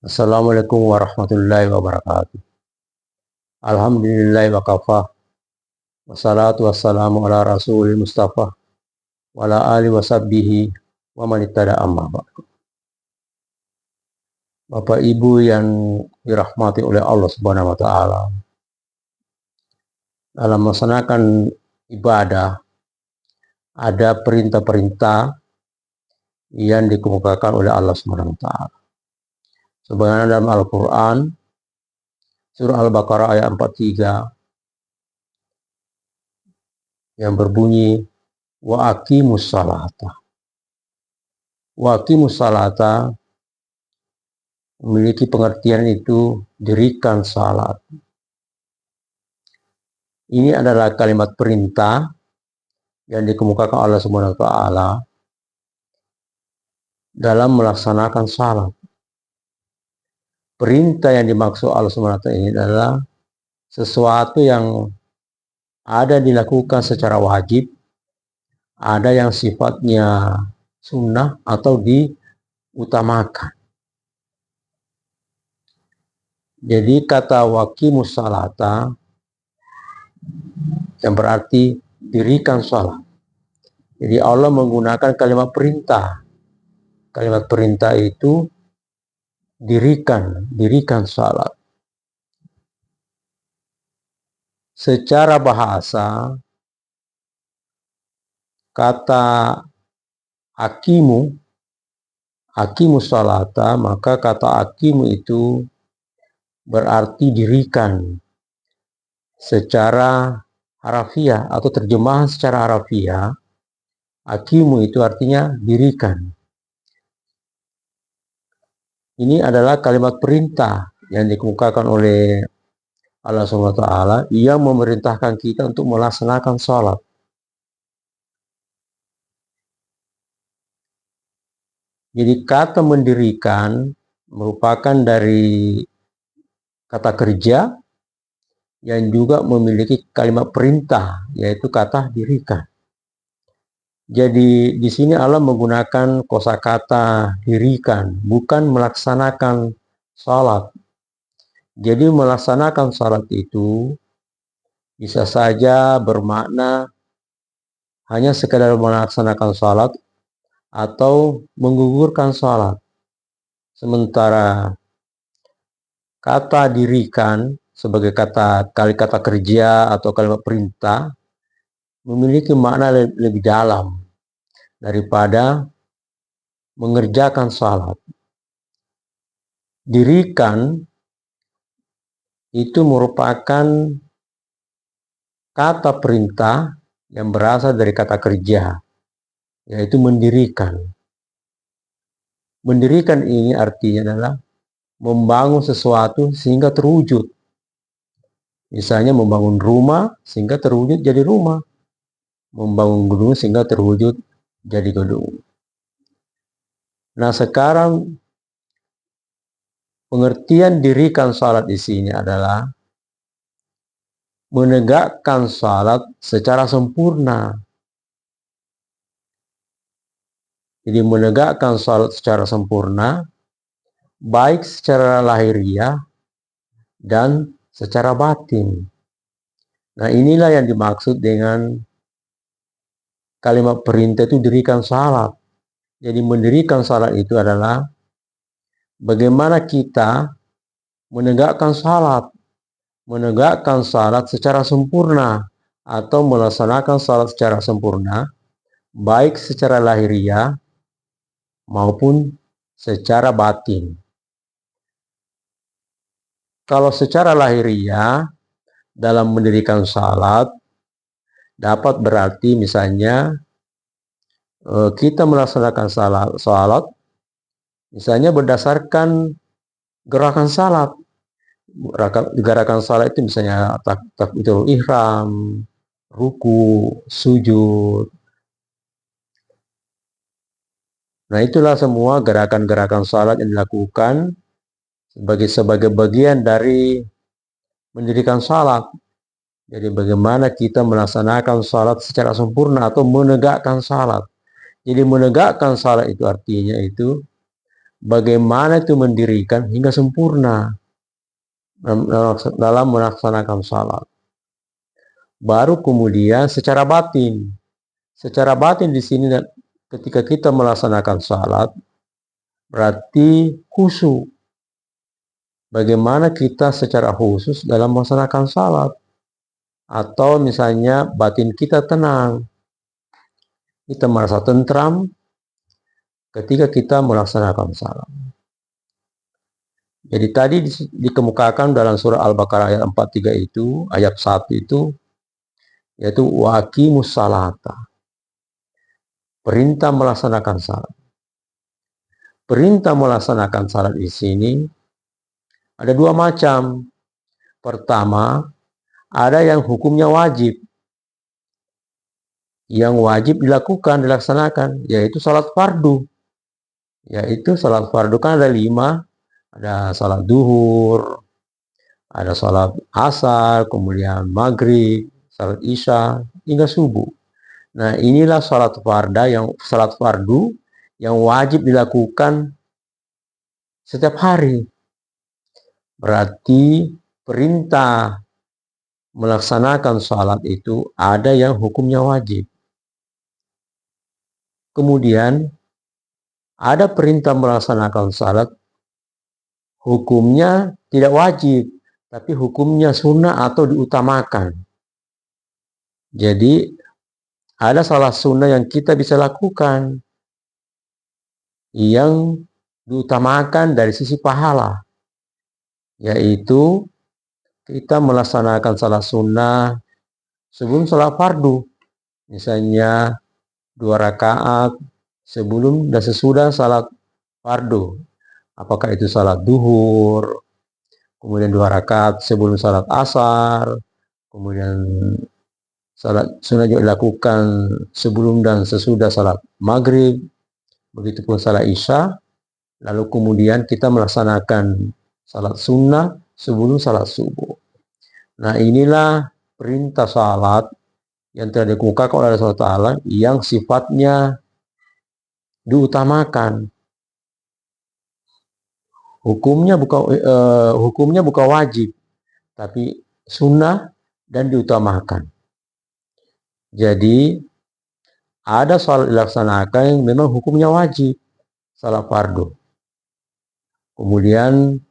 Assalamualaikum warahmatullahi wabarakatuh. Alhamdulillah wa kafa. Wassalatu wassalamu ala rasulil mustafa. Wa ala alihi wa sahbihi wa man ittada amma ba'du. Bapak Ibu yang dirahmati oleh Allah Subhanahu wa taala. Dalam melaksanakan ibadah ada perintah-perintah yang dikemukakan oleh Allah Subhanahu wa taala. Sebagaimana dalam Al-Qur'an surah Al-Baqarah ayat 43 yang berbunyi wa aqimus salata. Wa aqimus salata memiliki pengertian itu dirikan salat. Ini adalah kalimat perintah yang dikemukakan Allah Subhanahu wa taala dalam melaksanakan salat. Perintah yang dimaksud Allah Subhanahu wa taala ini adalah sesuatu yang ada dilakukan secara wajib, ada yang sifatnya sunnah atau diutamakan. Jadi kata waqimus salata yang berarti dirikan salat. Jadi Allah menggunakan kalimat perintah. Kalimat perintah itu dirikan salat. Secara bahasa kata aqimus salata, maka kata aqimu itu berarti dirikan secara harafiah atau terjemahan secara harafiah. Aqimu itu artinya dirikan. Ini adalah kalimat perintah yang dikemukakan oleh Allah SWT yang memerintahkan kita untuk melaksanakan sholat. Jadi kata mendirikan merupakan dari kata kerja yang juga memiliki kalimat perintah, yaitu kata dirikan. Jadi di sini Allah menggunakan kosakata dirikan, bukan melaksanakan salat. Jadi melaksanakan salat itu bisa saja bermakna hanya sekadar melaksanakan salat atau menggugurkan salat. Sementara kata dirikan sebagai kata kerja atau kalimat perintah memiliki makna lebih dalam daripada mengerjakan salat. Dirikan itu merupakan kata perintah yang berasal dari kata kerja, yaitu mendirikan. Mendirikan ini artinya adalah membangun sesuatu sehingga terwujud. Misalnya membangun rumah sehingga terwujud jadi rumah. Membangun gedung sehingga terwujud jadi gedung. Nah, sekarang pengertian dirikan salat di sini adalah menegakkan salat secara sempurna. Jadi menegakkan salat secara sempurna, baik secara lahiriah dan secara batin. Nah, inilah yang dimaksud dengan kalimat perintah itu dirikan salat. Jadi mendirikan salat itu adalah bagaimana kita menegakkan salat. Menegakkan salat secara sempurna atau melaksanakan salat secara sempurna, baik secara lahiriah maupun secara batin. Kalau secara lahiriah dalam mendirikan salat dapat berarti misalnya kita melaksanakan salat misalnya berdasarkan gerakan salat. Gerakan salat itu misalnya takbiratul ihram, ruku, sujud. Nah, itulah semua gerakan-gerakan salat yang dilakukan sebagai bagian dari mendirikan salat. Jadi bagaimana kita melaksanakan salat secara sempurna atau menegakkan salat. Jadi menegakkan salat itu artinya itu bagaimana itu mendirikan hingga sempurna dalam melaksanakan salat. Baru kemudian secara batin. Secara batin di sini ketika kita melaksanakan salat berarti khusyuk. Bagaimana kita secara khusus dalam melaksanakan salat. Atau misalnya batin kita tenang. Kita merasa tentram ketika kita melaksanakan salat. Jadi tadi dikemukakan dalam surah Al-Baqarah ayat 43 itu, ayat 1 itu, yaitu waqimus salata. Perintah melaksanakan salat. Perintah melaksanakan salat di sini ada dua macam. Pertama, ada yang hukumnya wajib. Yang wajib dilakukan, dilaksanakan, yaitu salat fardu. Yaitu salat fardu kan ada 5. Ada salat duhur, ada salat asar, kemudian maghrib, salat isya, hingga subuh. Nah, inilah salat fardu yang wajib dilakukan setiap hari. Berarti perintah melaksanakan salat itu ada yang hukumnya wajib. Kemudian ada perintah melaksanakan salat hukumnya tidak wajib, tapi hukumnya sunnah atau diutamakan. Jadi ada salat sunnah yang kita bisa lakukan yang diutamakan dari sisi pahala, yaitu kita melaksanakan salat sunnah sebelum salat fardu, misalnya 2 rakaat sebelum dan sesudah salat fardu. Apakah itu salat duhur, kemudian 2 rakaat sebelum salat asar, kemudian salat sunnah juga dilakukan sebelum dan sesudah salat maghrib, begitupun salat isya, lalu kemudian kita melaksanakan salat sunnah sebelum salat subuh. Nah, inilah perintah salat yang telah dikemukakan oleh Allah SWT yang sifatnya diutamakan. Hukumnya bukan wajib, tapi sunnah dan diutamakan. Jadi ada salat dilaksanakan yang memang hukumnya wajib, salat fardu. Kemudian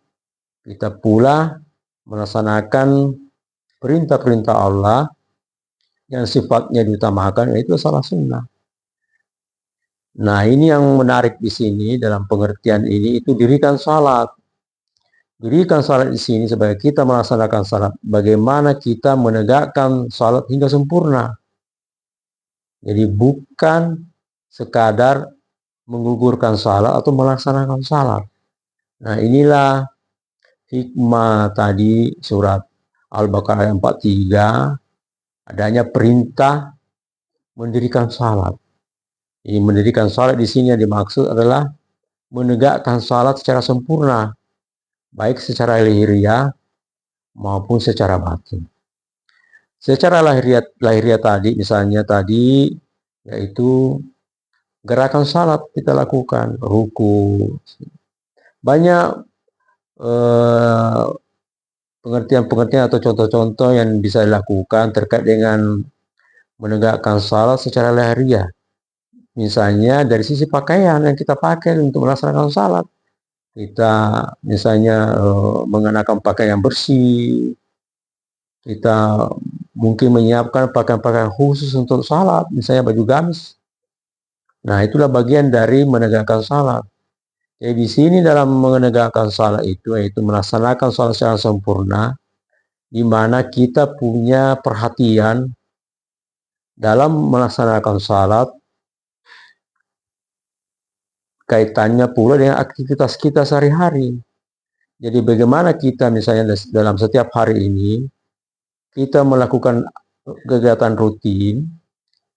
kita pula melaksanakan perintah-perintah Allah yang sifatnya diutamakan, yaitu salat sunnah. Nah, ini yang menarik di sini dalam pengertian ini, itu dirikan salat. Dirikan salat di sini sebagai kita melaksanakan salat. Bagaimana kita menegakkan salat hingga sempurna. Jadi bukan sekadar menggugurkan salat atau melaksanakan salat. Nah, inilah hikmah tadi surat Al-Baqarah 43, adanya perintah mendirikan salat. Jadi mendirikan salat di sini yang dimaksud adalah menegakkan salat secara sempurna, baik secara lahiriah maupun secara batin. Secara lahiriah tadi, misalnya tadi, yaitu gerakan salat kita lakukan, ruku. Banyak pengertian-pengertian atau contoh-contoh yang bisa dilakukan terkait dengan menegakkan salat secara lahiriah. Misalnya dari sisi pakaian yang kita pakai untuk melaksanakan salat. Kita misalnya mengenakan pakaian yang bersih. Kita mungkin menyiapkan pakaian-pakaian khusus untuk salat, misalnya baju gamis. Nah, itulah bagian dari menegakkan salat. Jadi di sini dalam menegakkan salat itu, yaitu melaksanakan salat secara sempurna, di mana kita punya perhatian dalam melaksanakan salat, kaitannya pula dengan aktivitas kita sehari-hari. Jadi bagaimana kita misalnya dalam setiap hari ini, kita melakukan kegiatan rutin,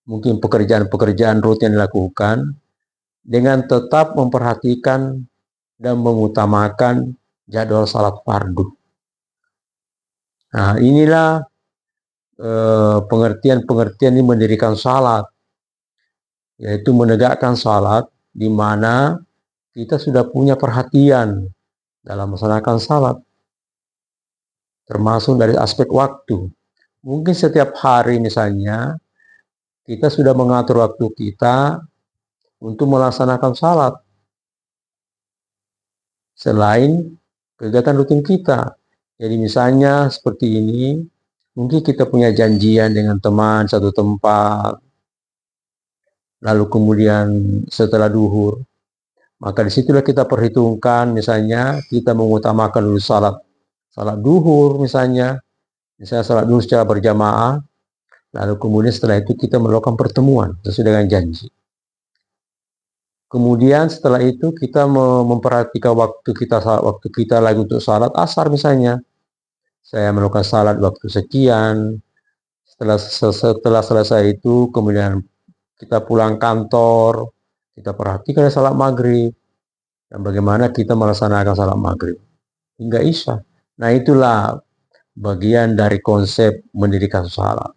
mungkin pekerjaan-pekerjaan rutin dilakukan, dengan tetap memperhatikan dan mengutamakan jadwal salat fardu. Nah, inilah pengertian-pengertian ini mendirikan salat, yaitu menegakkan salat, di mana kita sudah punya perhatian dalam melaksanakan salat, termasuk dari aspek waktu. Mungkin setiap hari misalnya, kita sudah mengatur waktu kita untuk melaksanakan salat, selain kegiatan rutin kita. Jadi misalnya seperti ini, mungkin kita punya janjian dengan teman satu tempat, lalu kemudian setelah duhur, maka disitulah kita perhitungkan misalnya kita mengutamakan dulu salat duhur misalnya salat duhur secara berjamaah, lalu kemudian setelah itu kita melakukan pertemuan sesuai dengan janji. Kemudian setelah itu kita memperhatikan waktu kita lagi untuk salat asar misalnya. Saya melakukan salat waktu sekian. Setelah selesai itu kemudian kita pulang kantor, kita perhatikan salat maghrib dan bagaimana kita melaksanakan salat maghrib hingga isya. Nah, itulah bagian dari konsep mendirikan salat.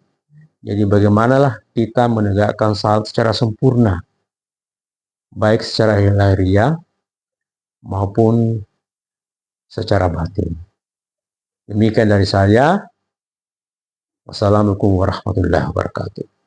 Jadi bagaimanalah kita menegakkan salat secara sempurna, baik secara lahiriah maupun secara batin. Demikian dari saya. Wassalamualaikum warahmatullahi wabarakatuh.